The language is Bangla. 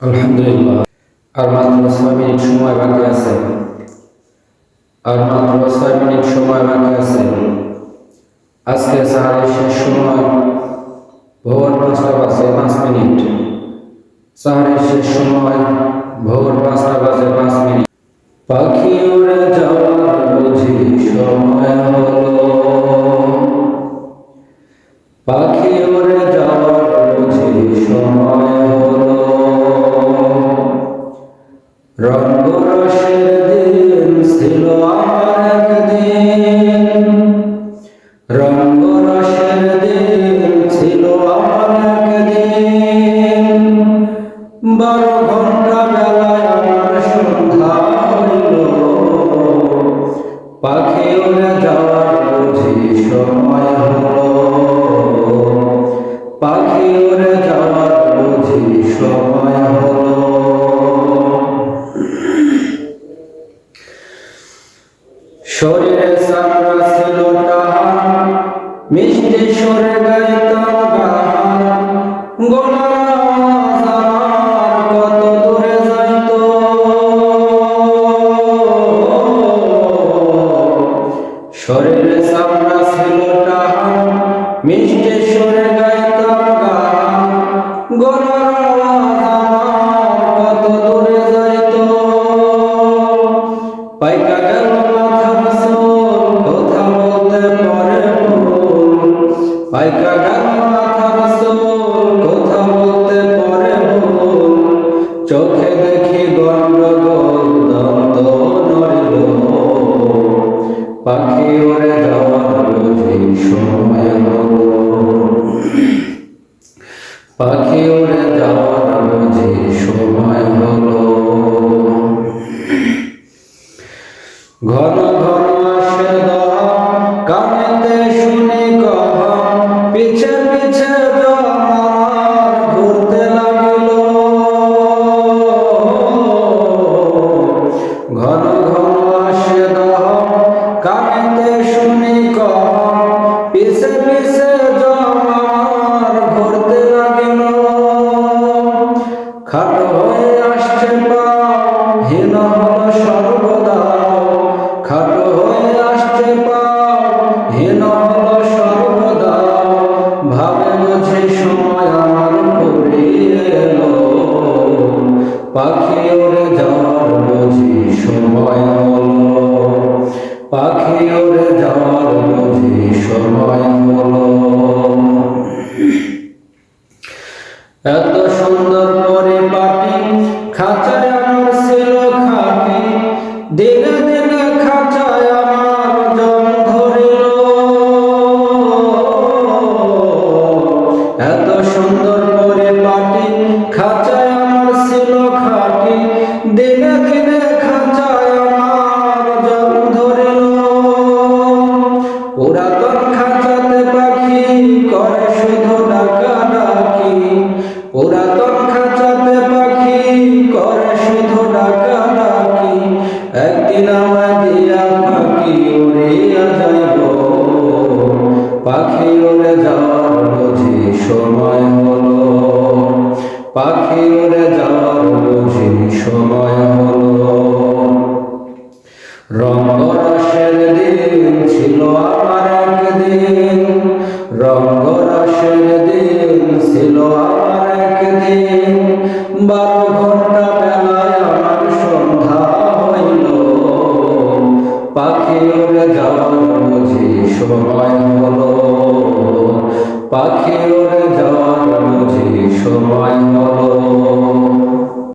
আলহামদুলিল্লাহ। আর মাত্র 6 মিনিট সময় বাকি আছে। আজকে সাহারের শেষ সময় ভোর 5টা বাজে 5 মিনিট। সাহারের শেষ সময় ভোর 5টা বাজে 5 মিনিট। পাখি উড়ে যাওয়ার বুঝি সময় হলো, পাখি উড়ে যাওয়ার বুঝি সময় হলো। রঙ্গরসের দিন ছিল আমার একদিন, রঙ্গরসের দিন ছিল আমার একদিন। 12 ঘন্টা বেলায় আমার সন্ধ্যা হইল, পাখি উড়ে যাওয়ার বুঝি সময় হলো, পাখি উড়ে যাওয়ার বুঝি সময় হলো। শরীরে চামড়া ছিল টান, মিষ্টি সুরে গাইতাম গান। গলার আওয়াজ আমার কত দূরে যাইত, শরীরে চামড়া ছিল টান, মিষ্টি সুরে গাইতাম গান। গলার আওয়াজ আমার কত দূরে যাইত। পাইকা গেল মাথার চুল, কথা বলতে পারে ভুল। পাইকা গেল মাথার চুল, কথা বলতে পারে ভুল। চোখে দেখি গন্ডগোল, দ্বন্দ্ব নড়িল, পাখি উড়ে যাওয়ার বুঝি সময় হলো, পাখি উড়ে যাওয়ার বুঝি সময় হলো। ঘন ঘন আসে দহন, কানেতে শুনি কহন। পিছে পিছে জমার ঘুরতে লাগিল, ঘন ঘন আসে দহন, কানেতে শুনি কহন। পিছে পিছে জমার ঘুরতে লাগিল। খাটো হয়ে আসছে পাও, হীন হলো সর্বদা। খাটো হয়ে আসছে পাও, হীন হলো সর্বদা। ভাবে বুঝি সময় আমার ফুরিয়ে এলো, পাখি উড়ে যাওয়ার বুঝি সময় হলো, পাখি উড়ে যাওয়ার বুঝি সময় হলো। এত সুন্দর পরিপাটি, খাঁচায় আমার ছিল খাঁটি। দিনে দিনে খাঁচায় আমার জং ধরিল, এত সুন্দর পরিপাটি, খাঁচায় আমার ছিল খাঁটি। দিনে দিনে খাঁচায় আমার জং ধরিল। পুরাতন খাঁচাতে পাখি করে শুধু ডাকাডাকি, পুরাতন খাঁচাতে পাখি করে শুধু ডাকাডাকি। একদিন আমায় দিয়া পাখি উড়িয়া যাইব, পাখি উড়ে যাওয়ার বুঝি সময় হলো, পাখি উড়ে যাওয়ার বুঝি সময় হলো। রঙ্গরসের দিন ছিল আমার একদিন, রঙ্গরসের দিন ছিল আমার একদিন। 12 ঘন্টা বেলায় আমার সন্ধ্যা হইল, পাখি উড়ে যাওয়ার বুঝি সময় হলো, পাখি উড়ে যাওয়ার বুঝি সময় হলো।